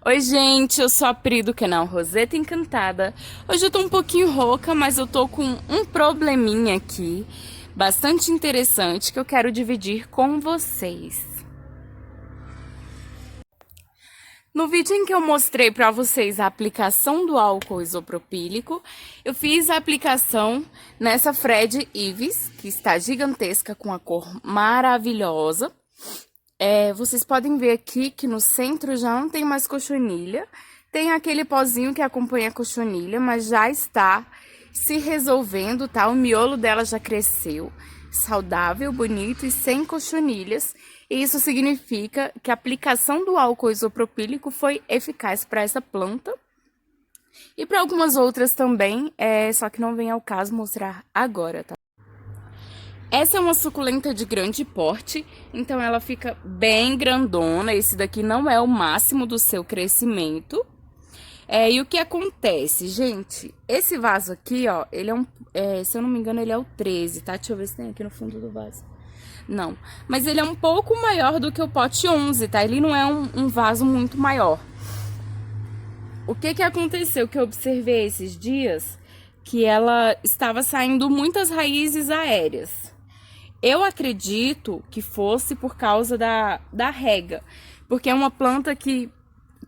Oi, gente, eu sou a Pri do canal Roseta Encantada. Hoje eu tô um pouquinho rouca, mas eu tô com um probleminha aqui, bastante interessante, que eu quero dividir com vocês. No vídeo em que eu mostrei pra vocês a aplicação do álcool isopropílico, eu fiz a aplicação nessa Fred Ives, que está gigantesca, com a cor maravilhosa. Vocês podem ver aqui que no centro já não tem mais cochonilha. Tem aquele pozinho que acompanha a cochonilha, mas já está se resolvendo, tá? O miolo dela já cresceu, saudável, bonito e sem cochonilhas. E isso significa que a aplicação do álcool isopropílico foi eficaz para essa planta. E para algumas outras também, só que não vem ao caso mostrar agora, tá? Essa é uma suculenta de grande porte, então ela fica bem grandona. Esse daqui não é o máximo do seu crescimento. E o que acontece, gente? Esse vaso aqui, ó, ele é se eu não me engano, ele é o 13, tá? Deixa eu ver se tem aqui no fundo do vaso. Não, mas ele é um pouco maior do que o pote 11, tá? Ele não é um vaso muito maior. O que aconteceu que eu observei esses dias? Que ela estava saindo muitas raízes aéreas. Eu acredito que fosse por causa da rega, porque é uma planta que,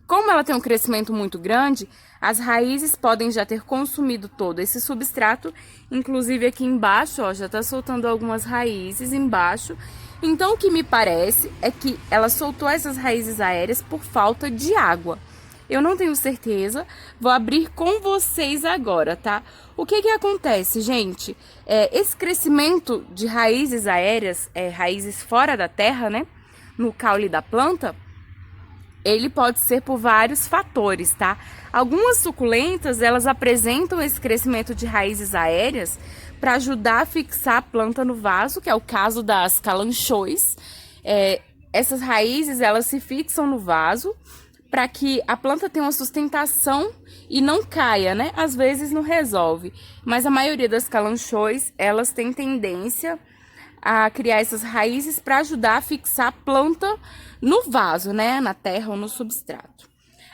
como ela tem um crescimento muito grande, as raízes podem já ter consumido todo esse substrato, inclusive aqui embaixo, ó, já tá soltando algumas raízes embaixo. Então, o que me parece é que ela soltou essas raízes aéreas por falta de água. Eu não tenho certeza, vou abrir com vocês agora, tá? O que acontece, gente? Esse crescimento de raízes aéreas, raízes fora da terra, né? No caule da planta, ele pode ser por vários fatores, tá? Algumas suculentas, elas apresentam esse crescimento de raízes aéreas para ajudar a fixar a planta no vaso, que é o caso das calanchoes. Essas raízes, elas se fixam no vaso para que a planta tenha uma sustentação e não caia, né? Às vezes não resolve, mas a maioria das calanchoes, elas têm tendência a criar essas raízes para ajudar a fixar a planta no vaso, né? Na terra ou no substrato.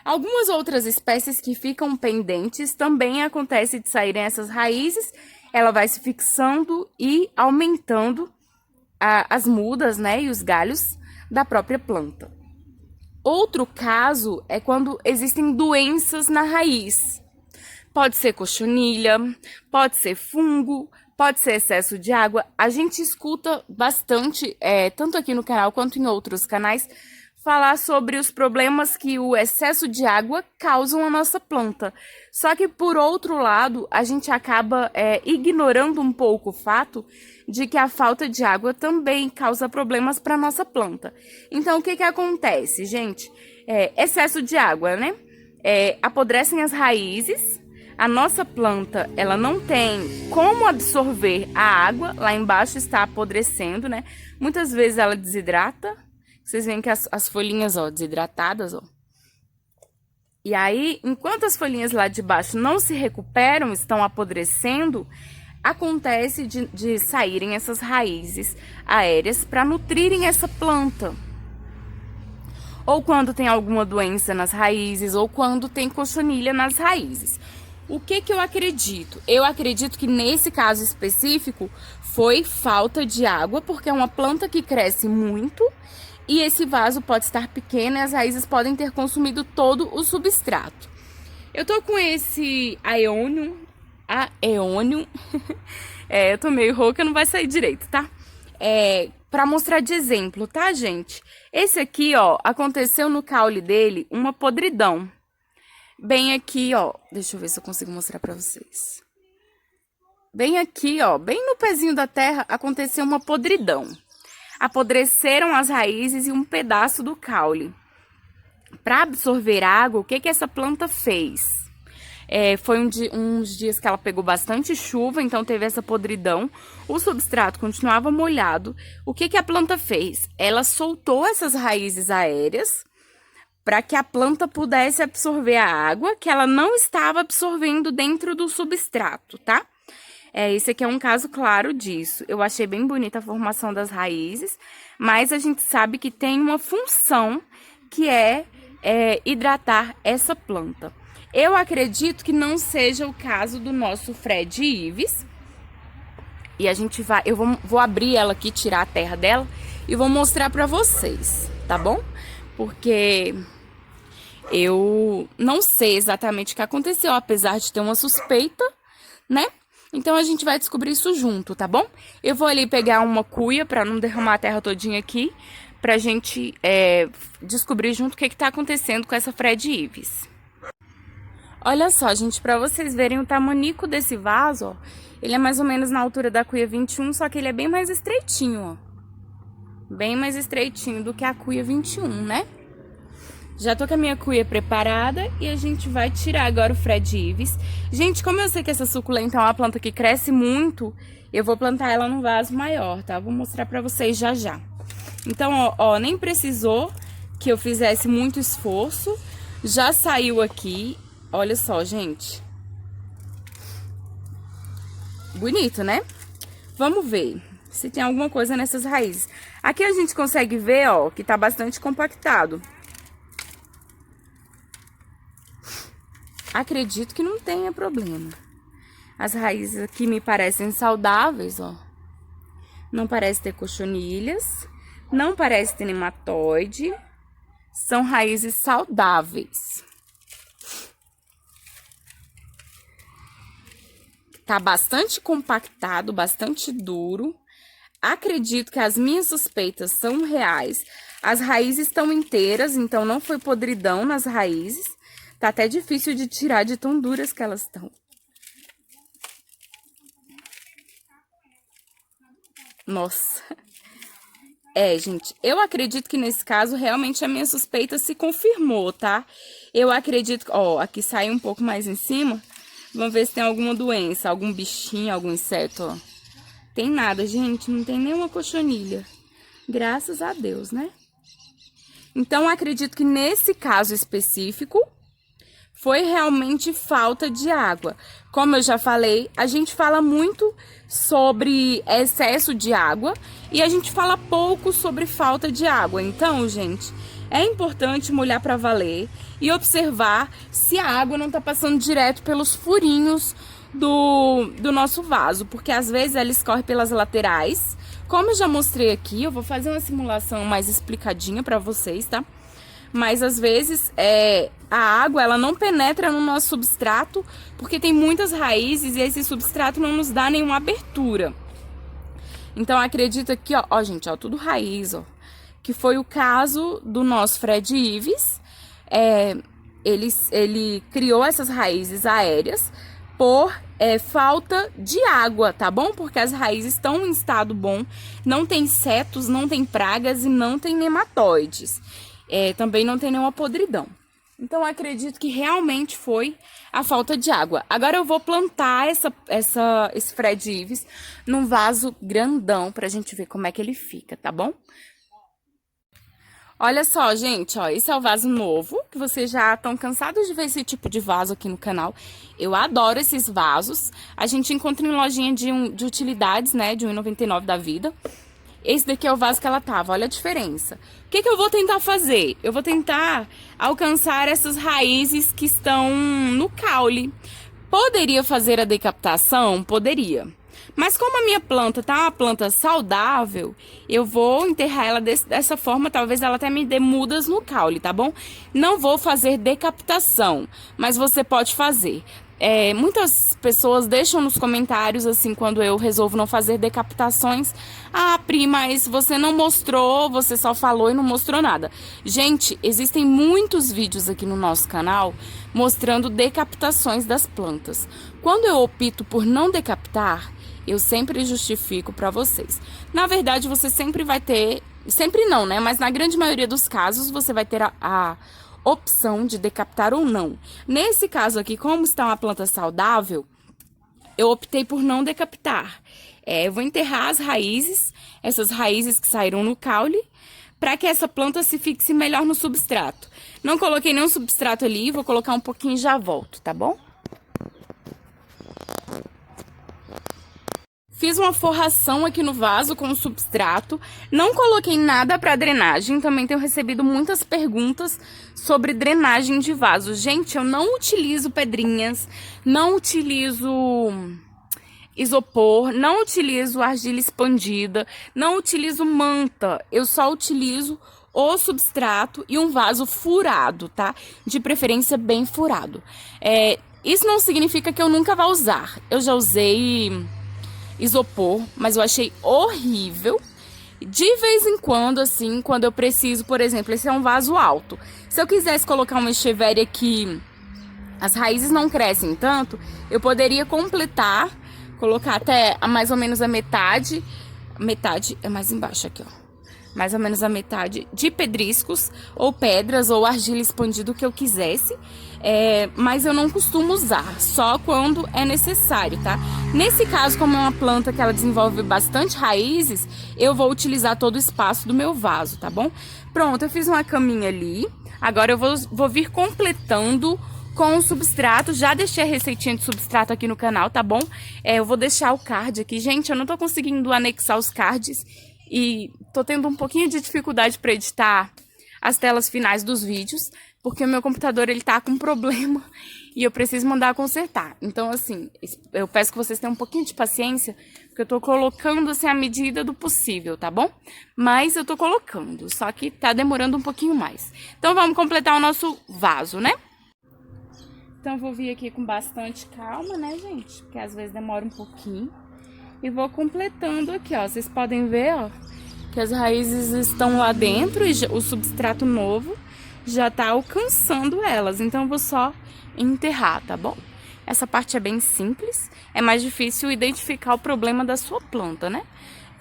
Algumas outras espécies que ficam pendentes também acontece de saírem essas raízes, ela vai se fixando e aumentando as mudas, né? E os galhos da própria planta. Outro caso é quando existem doenças na raiz. Pode ser cochonilha, pode ser fungo, pode ser excesso de água. A gente escuta bastante, tanto aqui no canal quanto em outros canais, falar sobre os problemas que o excesso de água causam à nossa planta. Só que, por outro lado, a gente acaba ignorando um pouco o fato de que a falta de água também causa problemas para a nossa planta. Então, o que acontece, gente? Excesso de água, né? Apodrecem as raízes, a nossa planta, ela não tem como absorver a água, lá embaixo está apodrecendo, né? Muitas vezes ela desidrata. Vocês veem que as folhinhas, ó, desidratadas, ó. E aí, enquanto as folhinhas lá de baixo não se recuperam, estão apodrecendo, acontece de saírem essas raízes aéreas para nutrirem essa planta. Ou quando tem alguma doença nas raízes, ou quando tem cochonilha nas raízes. O que eu acredito? Eu acredito que nesse caso específico foi falta de água, porque é uma planta que cresce muito e esse vaso pode estar pequeno e as raízes podem ter consumido todo o substrato. Eu tô com esse aeonium, eu tô meio rouca, não vai sair direito, tá? Pra mostrar de exemplo, tá, gente? Esse aqui, ó, aconteceu no caule dele uma podridão. Bem aqui, ó, deixa eu ver se eu consigo mostrar pra vocês. Bem aqui, ó, bem no pezinho da terra, aconteceu uma podridão. Apodreceram as raízes e um pedaço do caule. Para absorver água, o que essa planta fez? Foi uns dias que ela pegou bastante chuva, então teve essa podridão. O substrato continuava molhado. O que a planta fez? Ela soltou essas raízes aéreas para que a planta pudesse absorver a água que ela não estava absorvendo dentro do substrato, tá? Esse aqui é um caso claro disso. Eu achei bem bonita a formação das raízes, mas a gente sabe que tem uma função que é hidratar essa planta. Eu acredito que não seja o caso do nosso Fred Ives. E a gente vai, vou abrir ela aqui, tirar a terra dela e vou mostrar pra vocês, tá bom? Porque eu não sei exatamente o que aconteceu, apesar de ter uma suspeita, né? Então a gente vai descobrir isso junto, tá bom? Eu vou ali pegar uma cuia pra não derramar a terra todinha aqui, pra gente descobrir junto o que tá acontecendo com essa Fred Ives. Olha só, gente, pra vocês verem o tamanico desse vaso, ó, ele é mais ou menos na altura da cuia 21, só que ele é bem mais estreitinho, ó. Bem mais estreitinho do que a cuia 21, né? Já tô com a minha cuia preparada e a gente vai tirar agora o Fred Ives. Gente, como eu sei que essa suculenta é uma planta que cresce muito, eu vou plantar ela num vaso maior, tá? Vou mostrar pra vocês já já. Então, ó, nem precisou que eu fizesse muito esforço. Já saiu aqui. Olha só, gente. Bonito, né? Vamos ver se tem alguma coisa nessas raízes. Aqui a gente consegue ver, ó, que tá bastante compactado. Acredito que não tenha problema. As raízes aqui me parecem saudáveis, ó. Não parece ter cochonilhas. Não parece ter nematóide. São raízes saudáveis. Tá bastante compactado, bastante duro. Acredito que as minhas suspeitas são reais. As raízes estão inteiras, então não foi podridão nas raízes. Tá até difícil de tirar de tão duras que elas estão. Nossa. Gente, eu acredito que nesse caso realmente a minha suspeita se confirmou, tá? Eu acredito, ó, aqui saiu um pouco mais em cima. Vamos ver se tem alguma doença, algum bichinho, algum inseto, ó. Tem nada, gente, não tem nenhuma cochonilha. Graças a Deus, né? Então, acredito que nesse caso específico, foi realmente falta de água. Como eu já falei, a gente fala muito sobre excesso de água e a gente fala pouco sobre falta de água. Então, gente, é importante molhar para valer e observar se a água não tá passando direto pelos furinhos do nosso vaso, porque às vezes ela escorre pelas laterais. Como eu já mostrei aqui, eu vou fazer uma simulação mais explicadinha para vocês, tá? Mas às vezes a água ela não penetra no nosso substrato porque tem muitas raízes e esse substrato não nos dá nenhuma abertura. Então acredito aqui, ó, gente, ó, tudo raiz, ó, que foi o caso do nosso Fred Ives. Ele criou essas raízes aéreas por falta de água, tá bom? Porque as raízes estão em estado bom, não tem insetos, não tem pragas e não tem nematóides. Também não tem nenhuma podridão. Então, acredito que realmente foi a falta de água. Agora eu vou plantar esse Fred Ives num vaso grandão pra gente ver como é que ele fica, tá bom? Olha só, gente, ó, esse é o vaso novo, que vocês já estão cansados de ver esse tipo de vaso aqui no canal. Eu adoro esses vasos. A gente encontra em lojinha de utilidades, né, de R$1,99 da vida. Esse daqui é o vaso que ela tava, olha a diferença. O que eu vou tentar fazer? Eu vou tentar alcançar essas raízes que estão no caule. Poderia fazer a decaptação? Poderia. Mas como a minha planta tá uma planta saudável, eu vou enterrar ela dessa forma, talvez ela até me dê mudas no caule, tá bom? Não vou fazer decaptação, mas você pode fazer. Muitas pessoas deixam nos comentários, assim, quando eu resolvo não fazer decaptações. Ah, Pri, mas você não mostrou, você só falou e não mostrou nada. Gente, existem muitos vídeos aqui no nosso canal mostrando decaptações das plantas. Quando eu opto por não decapitar, eu sempre justifico pra vocês. Na verdade, você sempre vai ter... Sempre não, né? Mas na grande maioria dos casos, você vai ter a opção de decapitar ou não. Nesse caso aqui, como está uma planta saudável, eu optei por não decapitar. Eu vou enterrar as raízes, essas raízes que saíram no caule, para que essa planta se fixe melhor no substrato. Não coloquei nenhum substrato ali, vou colocar um pouquinho e já volto, tá bom? Fiz uma forração aqui no vaso com substrato. Não coloquei nada para drenagem. Também tenho recebido muitas perguntas sobre drenagem de vaso. Gente, eu não utilizo pedrinhas, não utilizo isopor, não utilizo argila expandida, não utilizo manta. Eu só utilizo o substrato e um vaso furado, tá? De preferência bem furado. Isso não significa que eu nunca vá usar. Eu já usei isopor, mas eu achei horrível. De vez em quando, assim, quando eu preciso, por exemplo, esse é um vaso alto. Se eu quisesse colocar uma echeveria que as raízes não crescem tanto, eu poderia completar, colocar até mais ou menos a metade. Metade é mais embaixo aqui, ó. Mais ou menos a metade de pedriscos, ou pedras, ou argila expandida, o que eu quisesse. Mas eu não costumo usar, só quando é necessário, tá? Nesse caso, como é uma planta que ela desenvolve bastante raízes, eu vou utilizar todo o espaço do meu vaso, tá bom? Pronto, eu fiz uma caminha ali. Agora eu vou vir completando com o substrato. Já deixei a receitinha de substrato aqui no canal, tá bom? Eu vou deixar o card aqui. Gente, eu não tô conseguindo anexar os cards e tô tendo um pouquinho de dificuldade para editar as telas finais dos vídeos, porque o meu computador ele tá com problema e eu preciso mandar consertar. Então, assim, eu peço que vocês tenham um pouquinho de paciência, porque eu tô colocando assim a medida do possível, tá bom? Mas eu tô colocando, só que tá demorando um pouquinho mais. Então, vamos completar o nosso vaso, né? Então, eu vou vir aqui com bastante calma, né, gente? Porque às vezes demora um pouquinho. E vou completando aqui, ó. Vocês podem ver, ó, que as raízes estão lá dentro e o substrato novo já tá alcançando elas. Então, eu vou só enterrar, tá bom? Essa parte é bem simples. É mais difícil identificar o problema da sua planta, né?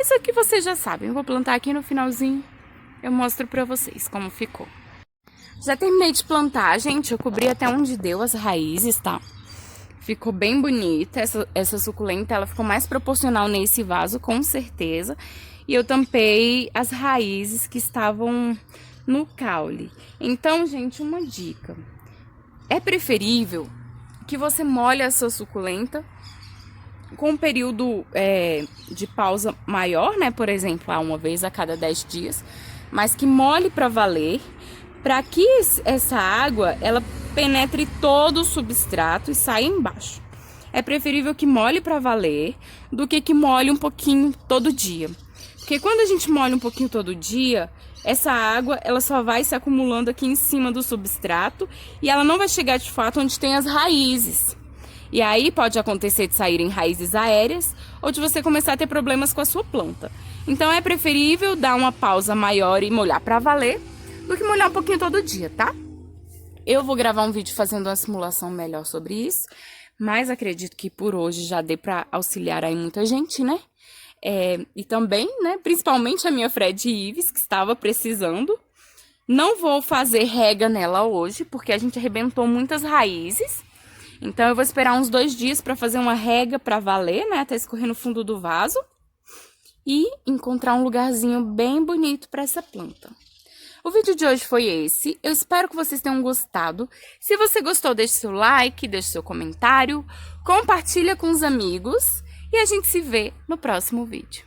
Isso aqui vocês já sabem. Eu vou plantar aqui no finalzinho. Eu mostro pra vocês como ficou. Já terminei de plantar, gente. Eu cobri até onde deu as raízes, tá? Ficou bem bonita, essa suculenta, ela ficou mais proporcional nesse vaso, com certeza. E eu tampei as raízes que estavam no caule. Então, gente, uma dica. É preferível que você molhe a sua suculenta com um período de pausa maior, né? Por exemplo, uma vez a cada 10 dias. Mas que molhe para valer, para que essa água, ela penetre todo o substrato e saia embaixo. É preferível que molhe para valer do que molhe um pouquinho todo dia. Porque quando a gente molha um pouquinho todo dia, essa água ela só vai se acumulando aqui em cima do substrato e ela não vai chegar de fato onde tem as raízes. E aí pode acontecer de saírem raízes aéreas ou de você começar a ter problemas com a sua planta. Então é preferível dar uma pausa maior e molhar para valer do que molhar um pouquinho todo dia, tá? Eu vou gravar um vídeo fazendo uma simulação melhor sobre isso, mas acredito que por hoje já dê para auxiliar aí muita gente, né? E também, né, principalmente a minha Fred Ives, que estava precisando. Não vou fazer rega nela hoje, porque a gente arrebentou muitas raízes. Então, eu vou esperar uns 2 dias para fazer uma rega para valer, né, até escorrer no fundo do vaso. E encontrar um lugarzinho bem bonito para essa planta. O vídeo de hoje foi esse, eu espero que vocês tenham gostado. Se você gostou, deixe seu like, deixe seu comentário, compartilha com os amigos e a gente se vê no próximo vídeo.